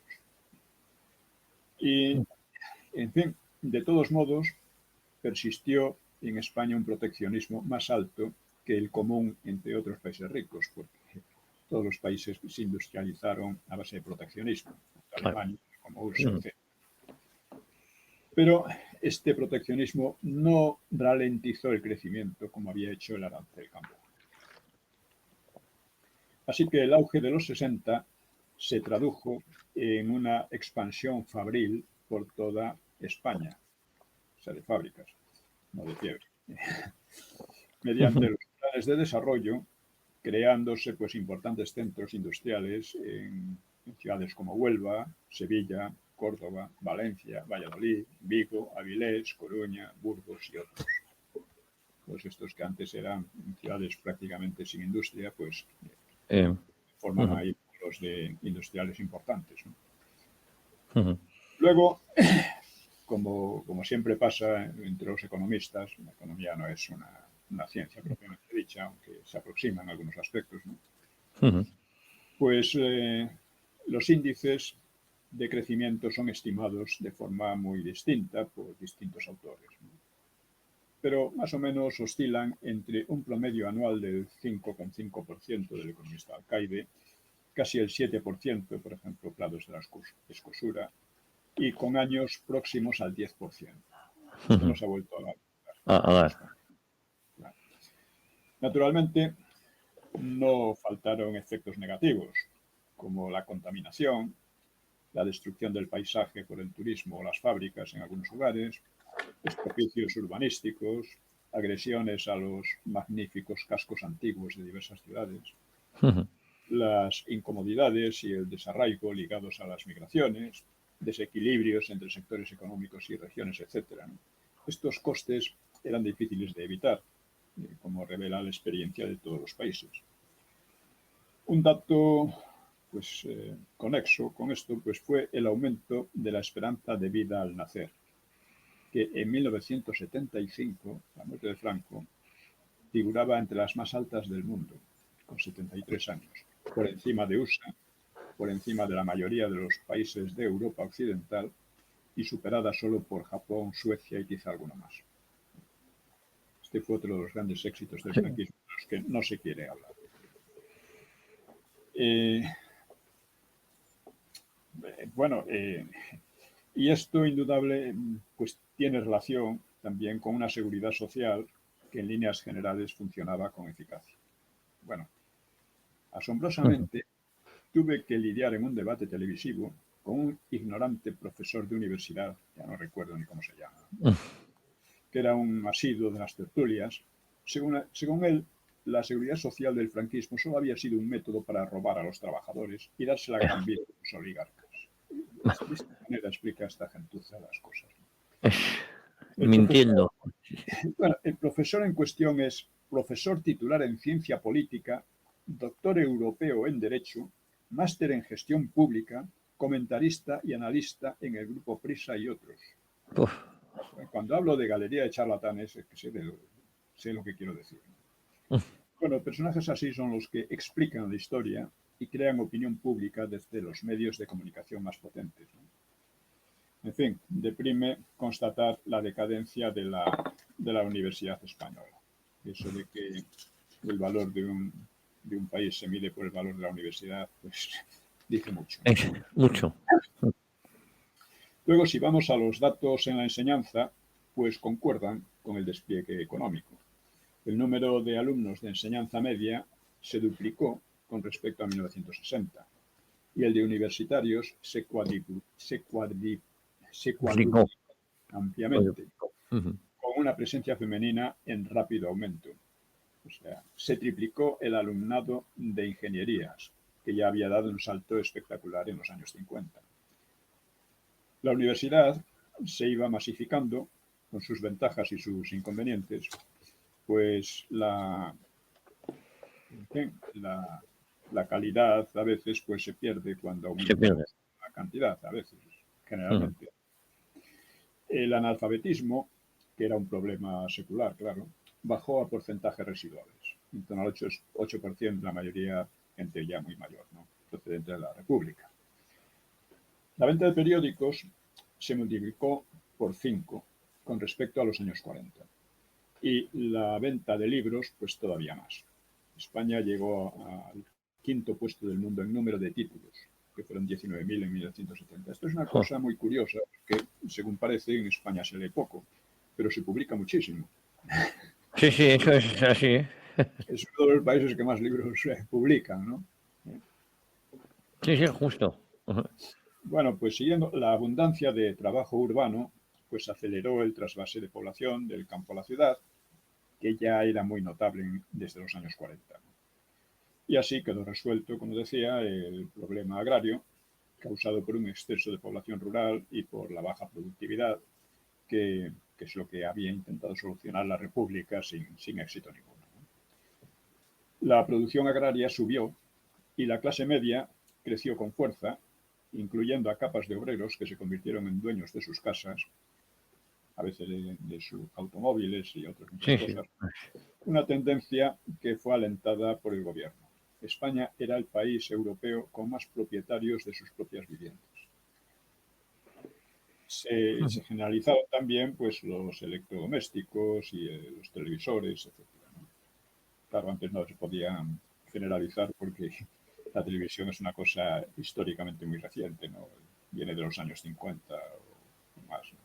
Y, en fin, de todos modos, persistió en España un proteccionismo más alto que el común entre otros países ricos, porque todos los países se industrializaron a base de proteccionismo, tanto Alemania como USA, etc. Pero este proteccionismo no ralentizó el crecimiento como había hecho el arancel Gamboa. Así que el auge de los 60 se tradujo en una expansión fabril por toda España, o sea, de fábricas, no de fiebre. Mediante los planes de desarrollo, creándose pues importantes centros industriales en ciudades como Huelva, Sevilla, Córdoba, Valencia, Valladolid, Vigo, Avilés, Coruña, Burgos y otros. Pues estos que antes eran ciudades prácticamente sin industria, pues forman ahí los de industriales importantes, ¿no? Luego, como siempre pasa entre los economistas, la economía no es una ciencia propiamente dicha, aunque se aproxima en algunos aspectos, ¿no? Pues los índices de crecimiento son estimados de forma muy distinta por distintos autores, ¿no? Pero más o menos oscilan entre un promedio anual del 5,5% del economista Alcaide, casi el 7%, por ejemplo, Prados de la Escosura, y con años próximos al 10%. Esto no se ha vuelto a dar. Naturalmente, no faltaron efectos negativos, como la contaminación, la destrucción del paisaje por el turismo o las fábricas en algunos lugares, propicios urbanísticos, agresiones a los magníficos cascos antiguos de diversas ciudades, las incomodidades y el desarraigo ligados a las migraciones, desequilibrios entre sectores económicos y regiones, etc. Estos costes eran difíciles de evitar, como revela la experiencia de todos los países. Un dato pues, conexo con esto pues, fue el aumento de la esperanza de vida al nacer, que en 1975, la muerte de Franco, figuraba entre las más altas del mundo, con 73 años, por encima de USA, por encima de la mayoría de los países de Europa Occidental y superada solo por Japón, Suecia y quizá alguno más. Este fue otro de los grandes éxitos del franquismo, de los que no se quiere hablar. Y esto indudable pues tiene relación también con una seguridad social que en líneas generales funcionaba con eficacia. Bueno, asombrosamente tuve que lidiar en un debate televisivo con un ignorante profesor de universidad, ya no recuerdo ni cómo se llama, que era un asiduo de las tertulias. Según él, la seguridad social del franquismo solo había sido un método para robar a los trabajadores y darse la gran vida a los oligarcas. De esta manera explica esta gentuza las cosas. Mintiendo. El profesor en cuestión es profesor titular en ciencia política, doctor europeo en Derecho, máster en gestión pública, comentarista y analista en el grupo Prisa y otros. Uf. Cuando hablo de galería de charlatanes, es que sé lo que quiero decir. Bueno, personajes así son los que explican la historia y crean opinión pública desde los medios de comunicación más potentes, ¿no? En fin, deprime constatar la decadencia de la universidad española. Eso de que el valor de un país se mide por el valor de la universidad, pues dice mucho. Mucho. Luego, si vamos a los datos en la enseñanza, pues concuerdan con el despliegue económico. El número de alumnos de enseñanza media se duplicó con respecto a 1960 y el de universitarios se cuadruplicó ampliamente, con una presencia femenina en rápido aumento. O sea, se triplicó el alumnado de ingenierías, que ya había dado un salto espectacular en los años 50. La universidad se iba masificando con sus ventajas y sus inconvenientes, pues la calidad a veces pues se pierde cuando aumenta la cantidad, a veces, generalmente. El analfabetismo, que era un problema secular, claro, bajó a porcentajes residuales, en torno al 8%, la mayoría gente ya muy mayor, ¿no?, procedente de la República. La venta de periódicos se multiplicó por 5 con respecto a los años 40. y la venta de libros, pues todavía más. España llegó al quinto puesto del mundo en número de títulos, que fueron 19.000 en 1970. Esto es una cosa muy curiosa, que según parece en España se lee poco, pero se publica muchísimo. Sí, sí, eso es así, ¿eh? Es uno de los países que más libros publican, ¿no? Sí, sí, justo. Bueno, pues siguiendo la abundancia de trabajo urbano, pues aceleró el trasvase de población del campo a la ciudad, que ya era muy notable desde los años 40. Y así quedó resuelto, como decía, el problema agrario, causado por un exceso de población rural y por la baja productividad, que es lo que había intentado solucionar la República sin éxito ninguno. La producción agraria subió y la clase media creció con fuerza, incluyendo a capas de obreros que se convirtieron en dueños de sus casas, a veces de sus automóviles y otras muchas Sí, sí. cosas, una tendencia que fue alentada por el gobierno. España era el país europeo con más propietarios de sus propias viviendas. Se generalizaron también pues, los electrodomésticos y los televisores, etc. ¿no? Claro, antes no se podían generalizar porque la televisión es una cosa históricamente muy reciente, ¿no? Viene de los años 50 o más. ¿no?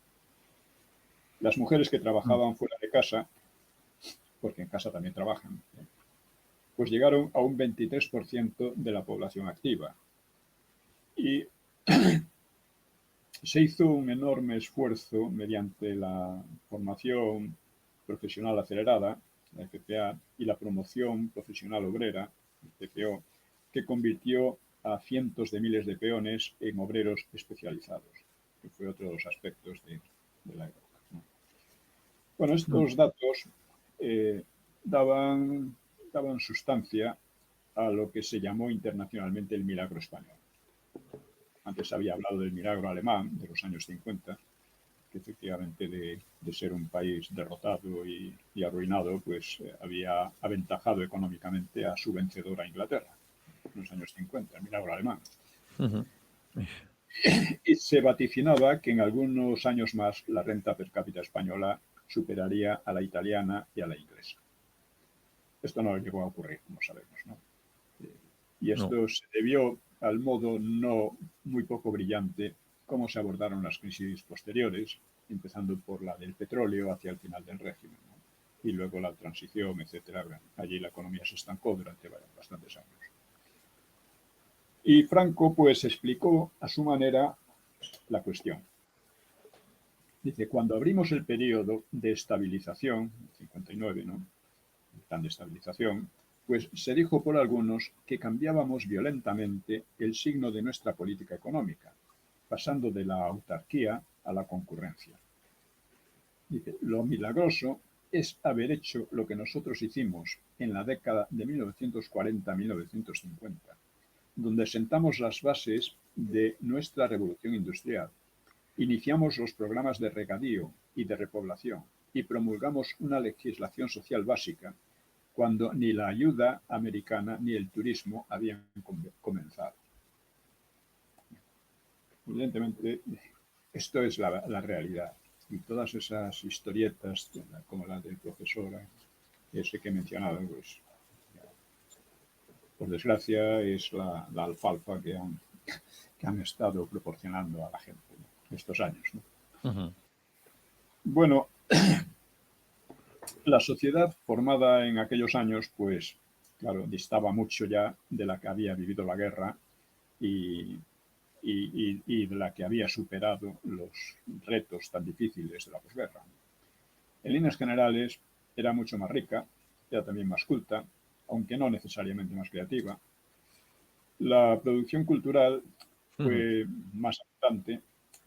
Las mujeres que trabajaban fuera de casa, porque en casa también trabajan, pues llegaron a un 23% de la población activa. Y se hizo un enorme esfuerzo mediante la formación profesional acelerada, la FPA, y la promoción profesional obrera, el PPO, que convirtió a cientos de miles de peones en obreros especializados, que fue otro de los aspectos de la época. ¿no? Bueno, estos datos daban sustancia a lo que se llamó internacionalmente el milagro español. Antes había hablado del milagro alemán de los años 50, que efectivamente de ser un país derrotado y arruinado, pues había aventajado económicamente a su vencedora Inglaterra en los años 50, el milagro alemán. Y se vaticinaba que en algunos años más la renta per cápita española superaría a la italiana y a la inglesa. Esto no llegó a ocurrir, como sabemos, ¿no? Y esto No. se debió al modo no muy poco brillante cómo se abordaron las crisis posteriores, empezando por la del petróleo hacia el final del régimen, ¿no? Y luego la transición, etcétera. Allí la economía se estancó durante bastantes años. Y Franco, pues, explicó a su manera la cuestión. Dice, cuando abrimos el periodo de estabilización, 59, ¿no? El plan de estabilización, pues se dijo por algunos que cambiábamos violentamente el signo de nuestra política económica, pasando de la autarquía a la concurrencia. Dice, lo milagroso es haber hecho lo que nosotros hicimos en la década de 1940-1950, donde sentamos las bases de nuestra revolución industrial. Iniciamos los programas de regadío y de repoblación y promulgamos una legislación social básica cuando ni la ayuda americana ni el turismo habían comenzado. Evidentemente, esto es la realidad. Y todas esas historietas, como la del profesor ese que he mencionado, pues, por desgracia, es la alfalfa que han estado proporcionando a la gente, ¿no? Estos años. ¿no? Bueno, la sociedad formada en aquellos años, pues, claro, distaba mucho ya de la que había vivido la guerra y de la que había superado los retos tan difíciles de la posguerra. En líneas generales, era mucho más rica, era también más culta, aunque no necesariamente más creativa. La producción cultural fue más abundante,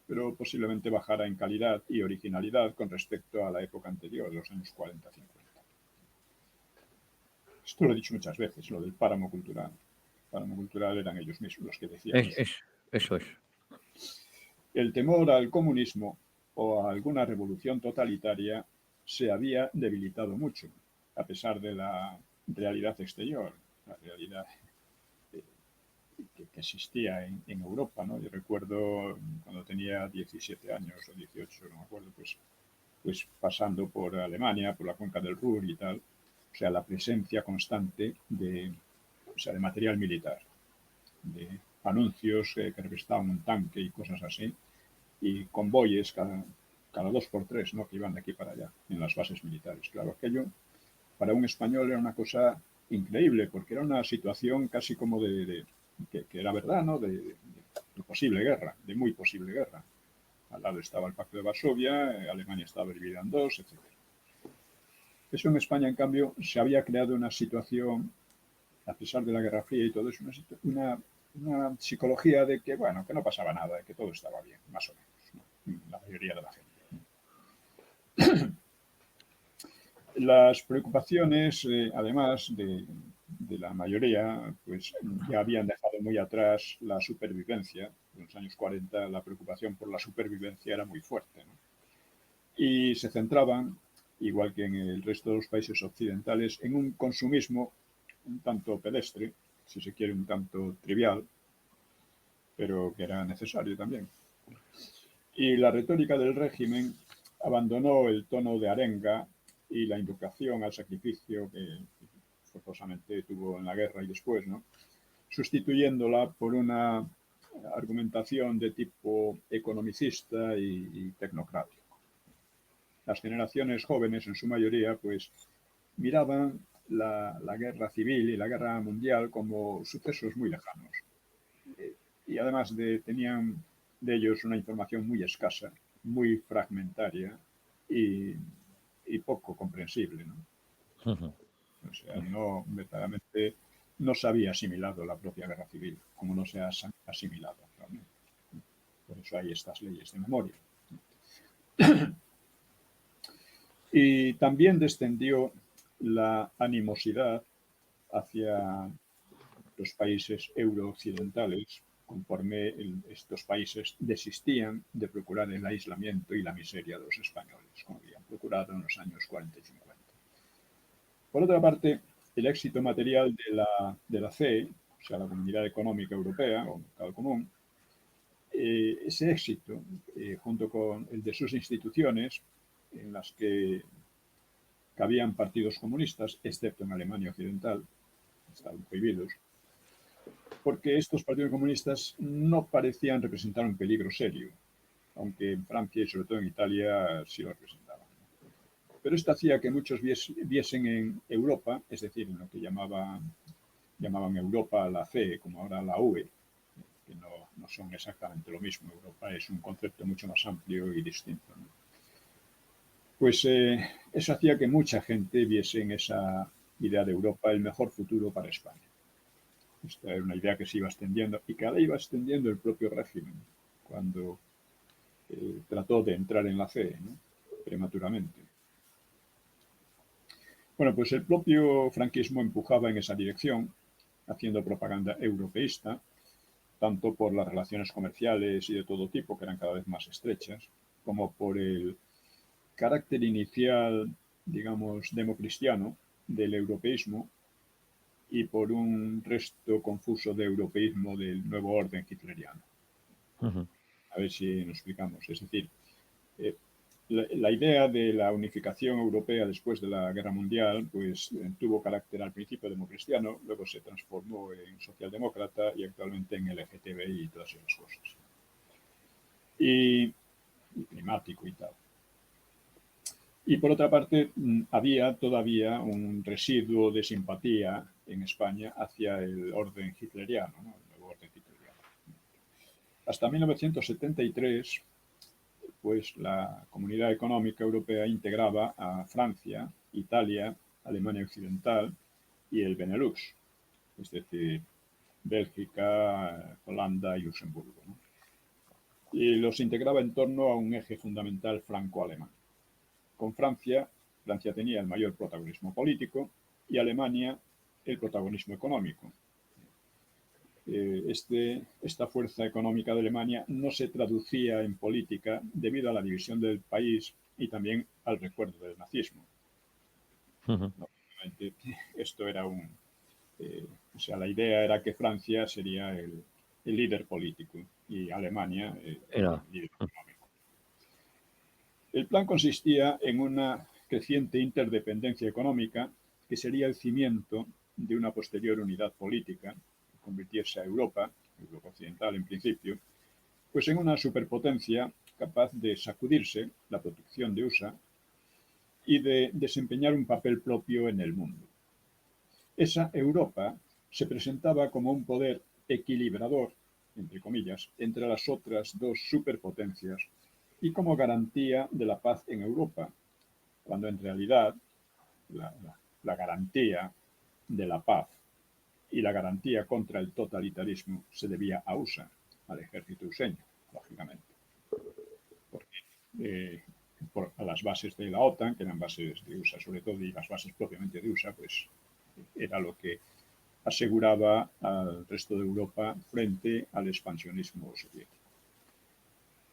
pero posiblemente bajara en calidad y originalidad con respecto a la época anterior, de los años 40-50. Esto lo he dicho muchas veces, lo del páramo cultural. El páramo cultural eran ellos mismos los que decían eso. Eso es. El temor al comunismo o a alguna revolución totalitaria se había debilitado mucho, a pesar de la realidad exterior, la realidad que existía en Europa, ¿no? Yo recuerdo cuando tenía 17 años o 18, no me acuerdo, pues pues pasando por Alemania, por la cuenca del Ruhr y tal. O sea, la presencia constante de material militar, de anuncios que representaban un tanque y cosas así, y convoyes cada 2 por 3, ¿no? Que iban de aquí para allá, en las bases militares. Claro, aquello para un español era una cosa increíble, porque era una situación casi como que era verdad, ¿no? De posible guerra, de muy posible guerra. Al lado estaba el Pacto de Varsovia, Alemania estaba dividida en dos, etc. Eso en España, en cambio, se había creado una situación, a pesar de la Guerra Fría y todo eso, una psicología de que, bueno, que no pasaba nada, de que todo estaba bien, más o menos, ¿no? La mayoría de la gente. Las preocupaciones, además de la mayoría, pues ya habían dejado muy atrás la supervivencia. En los años 40 la preocupación por la supervivencia era muy fuerte, ¿no? Y se centraban, igual que en el resto de los países occidentales, en un consumismo un tanto pedestre, si se quiere, un tanto trivial, pero que era necesario también. Y la retórica del régimen abandonó el tono de arenga y la invocación al sacrificio que forzosamente tuvo en la guerra y después, ¿no? Sustituyéndola por una argumentación de tipo economicista y tecnocrático. Las generaciones jóvenes, en su mayoría, pues miraban la guerra civil y la guerra mundial como sucesos muy lejanos. Y además tenían de ellos una información muy escasa, muy fragmentaria y, y poco comprensible, ¿no? O sea, no, verdaderamente no se había asimilado la propia guerra civil, como no se ha asimilado realmente. Por eso hay estas leyes de memoria. Y también descendió la animosidad hacia los países eurooccidentales, conforme estos países desistían de procurar el aislamiento y la miseria de los españoles, como habían procurado en los años 40 y 50. Por otra parte, el éxito material de la CE, o sea, la Comunidad Económica Europea, o Mercado Común, ese éxito, junto con el de sus instituciones, en las que cabían partidos comunistas, excepto en Alemania Occidental, estaban prohibidos, porque estos partidos comunistas no parecían representar un peligro serio, aunque en Francia y sobre todo en Italia sí lo representaban. Pero esto hacía que muchos viesen en Europa, es decir, en lo que llamaban Europa la CE, como ahora la UE, que no son exactamente lo mismo. Europa es un concepto mucho más amplio y distinto, ¿no? Pues eso hacía que mucha gente viese en esa idea de Europa el mejor futuro para España. Esta era una idea que se iba extendiendo y que ahora iba extendiendo el propio régimen cuando trató de entrar en la CE, ¿no? Prematuramente. Bueno, pues el propio franquismo empujaba en esa dirección, haciendo propaganda europeísta, tanto por las relaciones comerciales y de todo tipo, que eran cada vez más estrechas, como por el carácter inicial, digamos, democristiano del europeísmo y por un resto confuso de europeísmo del nuevo orden hitleriano. A ver si nos explicamos. Es decir, la idea de la unificación europea después de la Guerra Mundial pues tuvo carácter al principio democristiano, luego se transformó en socialdemócrata y actualmente en LGTBI y todas esas cosas. Y climático y tal. Y por otra parte, había todavía un residuo de simpatía en España hacia el orden hitleriano, ¿no? El nuevo orden hitleriano. Hasta 1973, pues la Comunidad Económica Europea integraba a Francia, Italia, Alemania Occidental y el Benelux, es decir, Bélgica, Holanda y Luxemburgo, ¿no? Y los integraba en torno a un eje fundamental franco-alemán. Con Francia tenía el mayor protagonismo político y Alemania el protagonismo económico. Esta fuerza económica de Alemania no se traducía en política debido a la división del país y también al recuerdo del nazismo. Obviamente, esto era o sea, la idea era que Francia sería el líder político y Alemania el líder económico. El plan consistía en una creciente interdependencia económica que sería el cimiento de una posterior unidad política, que convirtiese a Europa occidental en principio, pues en una superpotencia capaz de sacudirse la protección de USA y de desempeñar un papel propio en el mundo. Esa Europa se presentaba como un poder equilibrador, entre comillas, entre las otras dos superpotencias y como garantía de la paz en Europa, cuando en realidad la garantía de la paz y la garantía contra el totalitarismo se debía a USA, al ejército useño, lógicamente. Porque a las bases de la OTAN, que eran bases de USA sobre todo, y las bases propiamente de USA, pues era lo que aseguraba al resto de Europa frente al expansionismo soviético.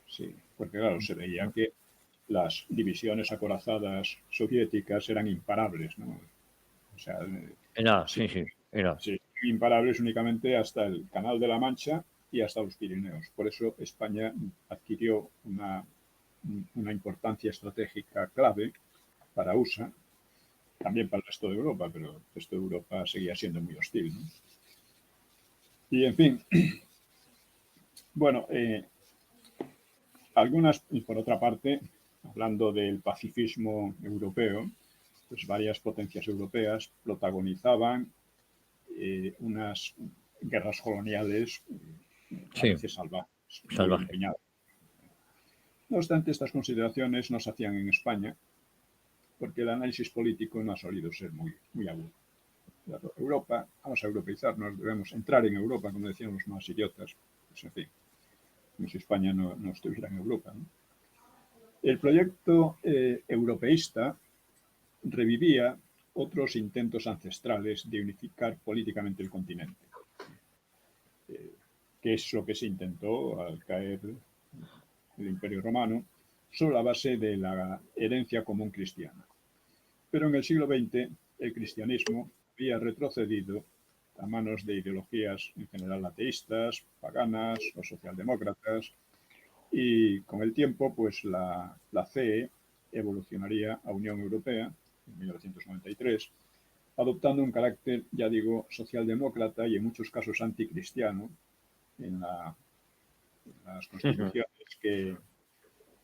Sí, porque claro, se veía que las divisiones acorazadas soviéticas eran imparables, ¿no? O sea, Sí, sí, era. sí, imparables únicamente hasta el Canal de la Mancha y hasta los Pirineos. Por eso España adquirió una importancia estratégica clave para USA, también para el resto de Europa, pero el resto de Europa seguía siendo muy hostil, ¿no? Y en fin, bueno, y por otra parte, hablando del pacifismo europeo, pues varias potencias europeas protagonizaban unas guerras coloniales a Sí, veces salvajes, muy salvaje. empeñadas. No obstante, estas consideraciones no se hacían en España porque el análisis político no ha solido ser muy agudo. Claro, Europa, vamos a europeizarnos, debemos entrar en Europa, como decían los más idiotas, pues en fin, como si España no estuviera en Europa, ¿no? El proyecto europeísta revivía otros intentos ancestrales de unificar políticamente el continente, que es lo que se intentó al caer el Imperio Romano sobre la base de la herencia común cristiana. Pero en el siglo XX el cristianismo había retrocedido a manos de ideologías en general ateístas, paganas o socialdemócratas, y con el tiempo pues la CE evolucionaría a Unión Europea en 1993, adoptando un carácter, ya digo, socialdemócrata y en muchos casos anticristiano en las constituciones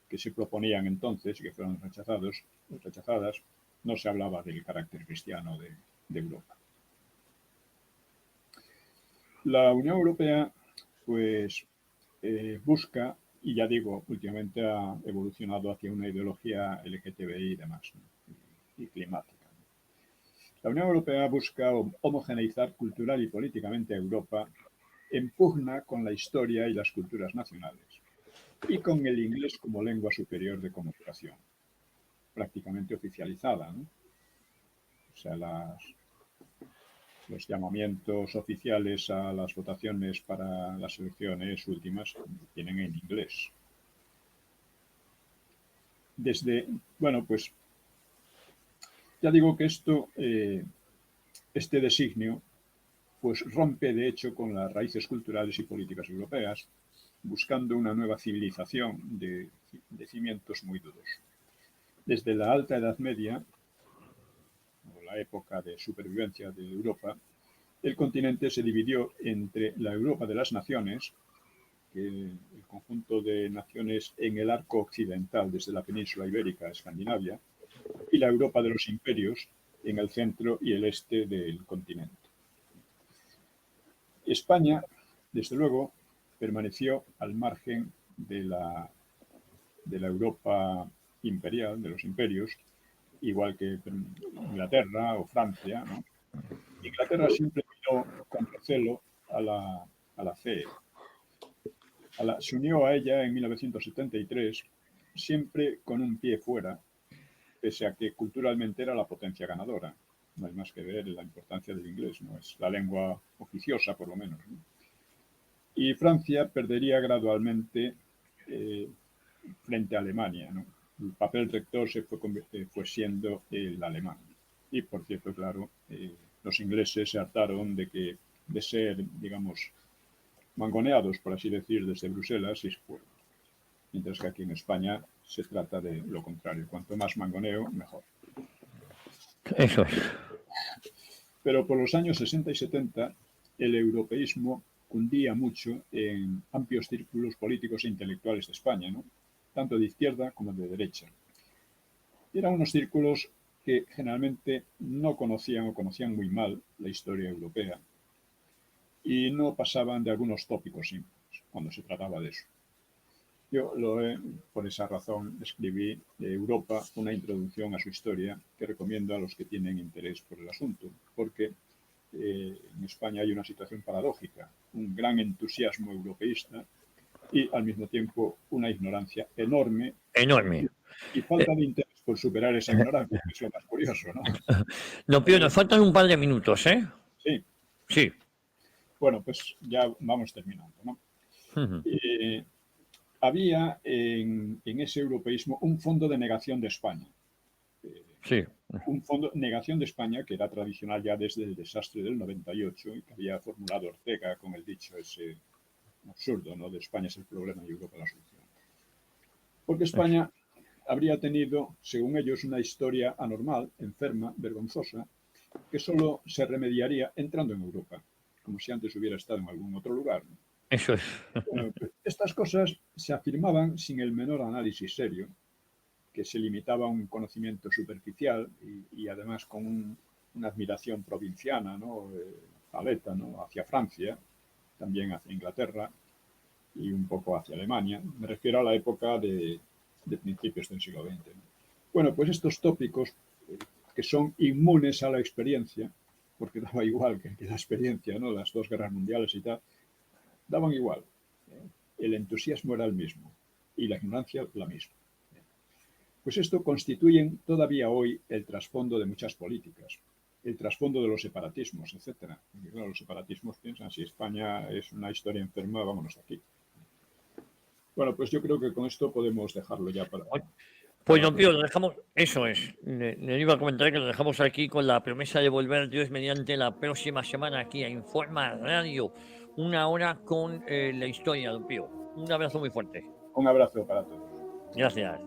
que se proponían entonces y que fueron rechazadas, no se hablaba del carácter cristiano de Europa. La Unión Europea, pues, busca, y ya digo, últimamente ha evolucionado hacia una ideología LGTBI y demás, ¿no? y climática. La Unión Europea busca homogeneizar cultural y políticamente a Europa en pugna con la historia y las culturas nacionales y con el inglés como lengua superior de comunicación, prácticamente oficializada, ¿no? O sea, los llamamientos oficiales a las votaciones para las elecciones últimas vienen en inglés. Bueno, pues ya digo que este designio, pues rompe de hecho con las raíces culturales y políticas europeas, buscando una nueva civilización de cimientos muy duros. Desde la Alta Edad Media, o la época de supervivencia de Europa, el continente se dividió entre la Europa de las naciones, que el conjunto de naciones en el arco occidental desde la península ibérica a Escandinavia, y la Europa de los imperios en el centro y el este del continente. España, desde luego, permaneció al margen de la Europa imperial, de los imperios, igual que Inglaterra o Francia, ¿no? Inglaterra siempre miró con recelo a la CE. Se unió a ella en 1973, siempre con un pie fuera, pese a que culturalmente era la potencia ganadora. No hay más que ver la importancia del inglés, no es la lengua oficiosa, por lo menos, ¿no? Y Francia perdería gradualmente frente a Alemania, ¿no? El papel rector fue siendo el alemán. Y, por cierto, claro, los ingleses se hartaron de ser, digamos, mangoneados, por así decir, desde Bruselas y se fueron. mientras que aquí en España se trata de lo contrario. Cuanto más mangoneo, mejor. Eso es. Pero por los años 60 y 70, el europeísmo cundía mucho en amplios círculos políticos e intelectuales de España, ¿no? Tanto de izquierda como de derecha. Eran unos círculos que generalmente no conocían o conocían muy mal la historia europea y no pasaban de algunos tópicos simples cuando se trataba de eso. Yo, por esa razón, escribí Europa, una introducción a su historia que recomiendo a los que tienen interés por el asunto, porque en España hay una situación paradójica, un gran entusiasmo europeísta y al mismo tiempo una ignorancia enorme Enorme. y falta de interés por superar esa ignorancia, que es lo más curioso, ¿no? No, Pío, nos faltan un par de minutos, ¿eh? Sí. Sí. Bueno, pues ya vamos terminando, ¿no? Ujú. Había en ese europeísmo un fondo de negación de España. Sí. Un fondo de negación de España que era tradicional ya desde el desastre del 98 y que había formulado Ortega con el dicho ese absurdo, ¿no? De España es el problema y Europa la solución. Porque España habría tenido, según ellos, una historia anormal, enferma, vergonzosa, que solo se remediaría entrando en Europa, como si antes hubiera estado en algún otro lugar, ¿no? Eso es. Bueno, estas cosas se afirmaban sin el menor análisis serio, que se limitaba a un conocimiento superficial y además con una admiración provinciana, ¿no? Paleta, ¿no? Hacia Francia, también hacia Inglaterra y un poco hacia Alemania. Me refiero a la época de principios del siglo XX, ¿no? Bueno, pues estos tópicos que son inmunes a la experiencia, porque daba igual que la experiencia, ¿no? Las dos guerras mundiales y tal, daban igual. El entusiasmo era el mismo y la ignorancia la misma. Pues esto constituyen todavía hoy el trasfondo de muchas políticas, el trasfondo de los separatismos, etc. Porque claro, los separatismos piensan, si España es una historia enferma, vámonos de aquí. Bueno, pues yo creo que con esto podemos dejarlo ya para... Pues don Pío, lo dejamos, eso es. Le iba a comentar que lo dejamos aquí con la promesa de volver Dios mediante la próxima semana aquí a Informa Radio. 1 hora con la historia, don Pío. Un abrazo muy fuerte. Un abrazo para todos. Gracias.